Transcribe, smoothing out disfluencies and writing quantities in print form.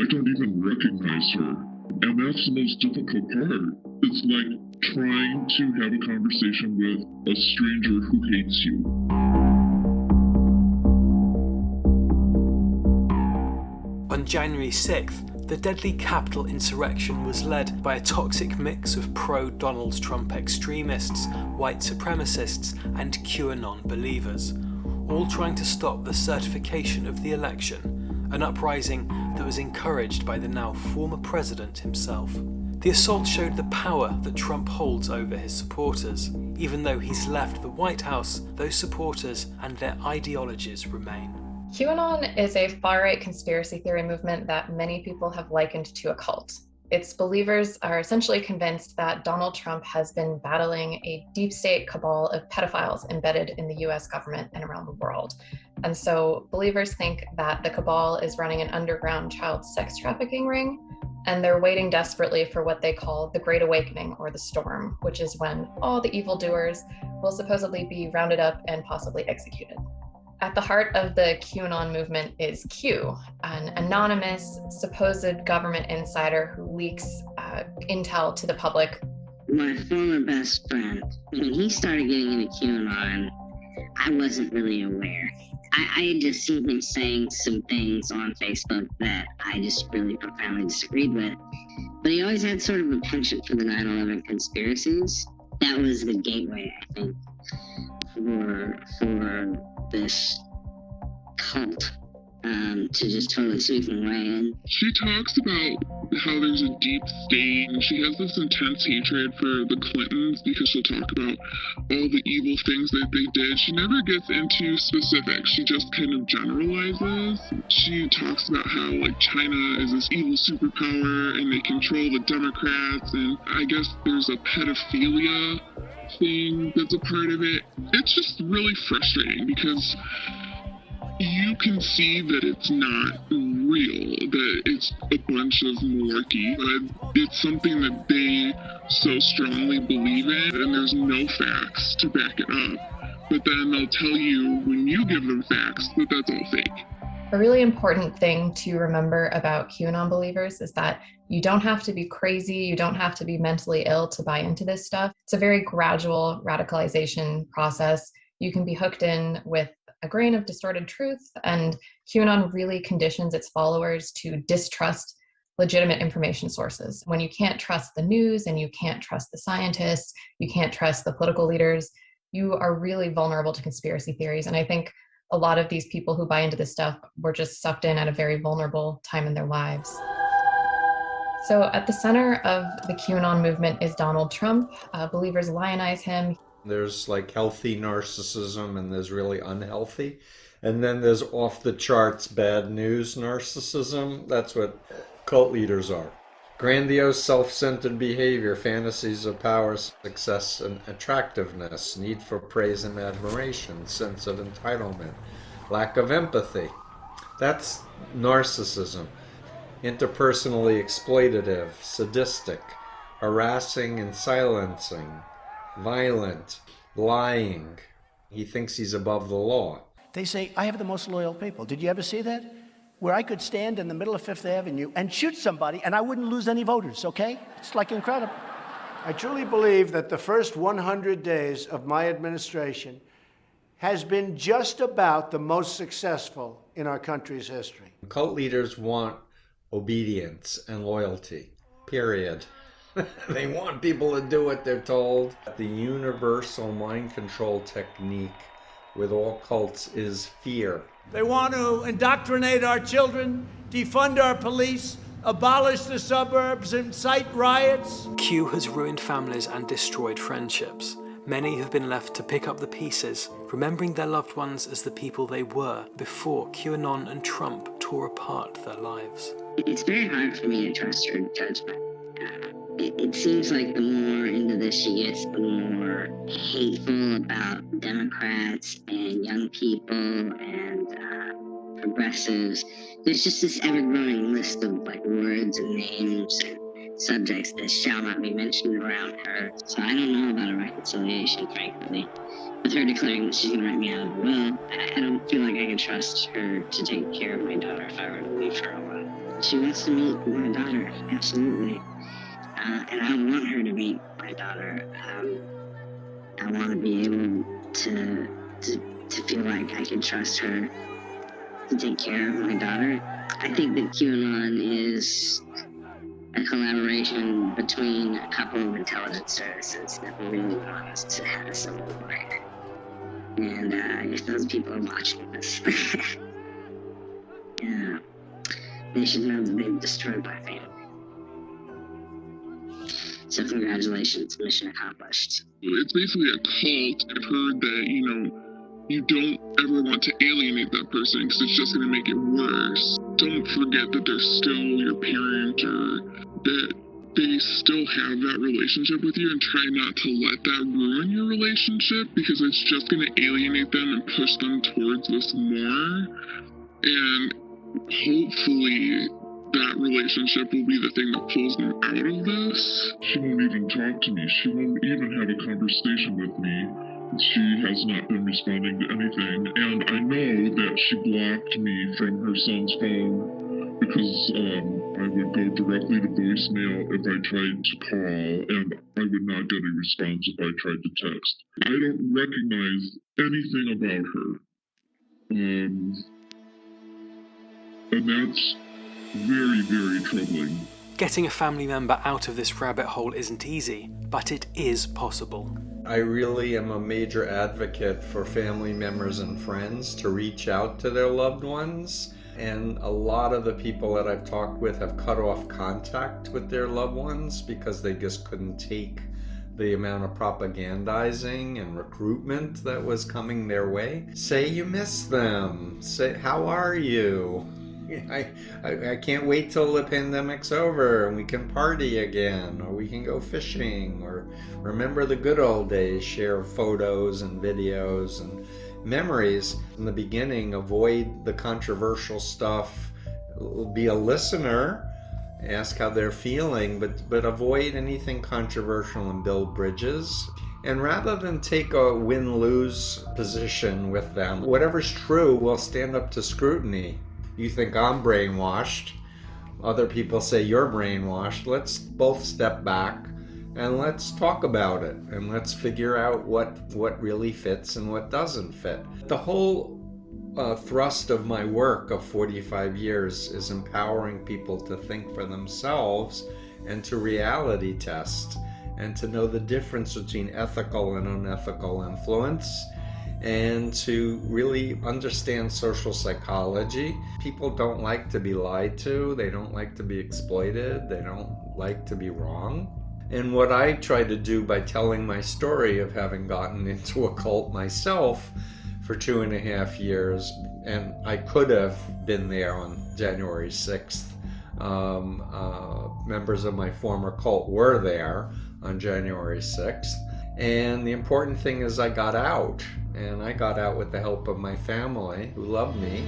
don't even recognize her. And that's the most difficult part. It's like trying to have a conversation with a stranger who hates you. On January 6th, the deadly Capitol insurrection was led by a toxic mix of pro-Donald Trump extremists, white supremacists, and QAnon believers, all trying to stop the certification of the election, an uprising that was encouraged by the now former president himself. The assault showed the power that Trump holds over his supporters. Even though he's left the White House, those supporters and their ideologies remain. QAnon is a far-right conspiracy theory movement that many people have likened to a cult. Its believers are essentially convinced that Donald Trump has been battling a deep state cabal of pedophiles embedded in the US government and around the world. And so believers think that the cabal is running an underground child sex trafficking ring, and they're waiting desperately for what they call the Great Awakening or the Storm, which is when all the evildoers will supposedly be rounded up and possibly executed. At the heart of the QAnon movement is Q, an anonymous, supposed government insider who leaks intel to the public. My former best friend, when he started getting into QAnon, I wasn't really aware. I had just seen him saying some things on Facebook that I just really profoundly disagreed with. But he always had sort of a penchant for the 9/11 conspiracies. That was the gateway, I think, for this cult to just totally sweep them right in. She talks about how there's a deep state, and she has this intense hatred for the Clintons because she'll talk about all the evil things that they did. She never gets into specifics. She just kind of generalizes. She talks about how like China is this evil superpower and they control the Democrats, and I guess there's a pedophilia thing that's a part of it. It's just really frustrating because you can see that it's not real, that it's a bunch of malarkey, but it's something that they so strongly believe in, and there's no facts to back it up. But then they'll tell you, when you give them facts, that that's all fake. A really important thing to remember about QAnon believers is that you don't have to be crazy, you don't have to be mentally ill to buy into this stuff. It's a very gradual radicalization process. You can be hooked in with a grain of distorted truth, and QAnon really conditions its followers to distrust legitimate information sources. When you can't trust the news and you can't trust the scientists, you can't trust the political leaders, you are really vulnerable to conspiracy theories. And I think a lot of these people who buy into this stuff were just sucked in at a very vulnerable time in their lives. So at the center of the QAnon movement is Donald Trump. Believers lionize him. There's like healthy narcissism and there's really unhealthy. And then there's off the charts bad news narcissism. That's what cult leaders are. Grandiose self-centered behavior, fantasies of power, success, and attractiveness, need for praise and admiration, sense of entitlement, lack of empathy. That's narcissism. Interpersonally exploitative, sadistic, harassing and silencing, violent, lying. He thinks he's above the law. They say, I have the most loyal people. Did you ever see that? Where I could stand in the middle of Fifth Avenue and shoot somebody and I wouldn't lose any voters, okay? It's like incredible. I truly believe that the first 100 days of my administration has been just about the most successful in our country's history. Cult leaders want obedience and loyalty, period. They want people to do what they're told. The universal mind control technique with all cults is fear. They want to indoctrinate our children, defund our police, abolish the suburbs, incite riots. Q has ruined families and destroyed friendships. Many have been left to pick up the pieces, remembering their loved ones as the people they were before QAnon and Trump tore apart their lives. It's very hard for me to trust her judgment. It seems like the more into this she gets, the more hateful about Democrats and young people and progressives. There's just this ever-growing list of like words and names and subjects that shall not be mentioned around her. So I don't know about a reconciliation, frankly. With her declaring that she's going to write me out of the will, I don't feel like I can trust her to take care of my daughter if I were to leave her alone. She wants to meet my daughter, absolutely. And I want her to meet my daughter. I want to be able to feel like I can trust her to take care of my daughter. I think that QAnon is a collaboration between a couple of intelligence services that really want us to have a civil war. And if those people are watching this, yeah, they should know that they've destroyed my family. So congratulations, mission accomplished. It's basically a cult. I've heard that, you don't ever want to alienate that person because it's just going to make it worse. Don't forget that they're still your parent, or that they still have that relationship with you, and try not to let that ruin your relationship, because it's just going to alienate them and push them towards this more. And hopefully that relationship will be the thing that pulls them out of this. She won't even talk to me. She won't even have a conversation with me. She has not been responding to anything. And I know that she blocked me from her son's phone because I would go directly to voicemail if I tried to call, and I would not get a response if I tried to text. I don't recognize anything about her. And that's very, very troubling. Getting a family member out of this rabbit hole isn't easy, but it is possible. I really am a major advocate for family members and friends to reach out to their loved ones. And a lot of the people that I've talked with have cut off contact with their loved ones because they just couldn't take the amount of propagandizing and recruitment that was coming their way. Say you miss them. Say, how are you? I can't wait till the pandemic's over and we can party again, or we can go fishing, or remember the good old days. Share photos and videos and memories. In the beginning, avoid the controversial stuff. Be a listener, ask how they're feeling, but avoid anything controversial and build bridges. And rather than take a win-lose position with them, whatever's true will stand up to scrutiny. You think I'm brainwashed, other people say you're brainwashed. Let's both step back and let's talk about it, and let's figure out what really fits and what doesn't fit. The whole thrust of my work of 45 years is empowering people to think for themselves and to reality test, and to know the difference between ethical and unethical influence, and to really understand social psychology. People don't like to be lied to, they don't like to be exploited, they don't like to be wrong. And what I try to do by telling my story of having gotten into a cult myself for 2.5 years, and I could have been there on January 6th. Members of my former cult were there on January 6th. And the important thing is I got out. And I got out with the help of my family, who loved me,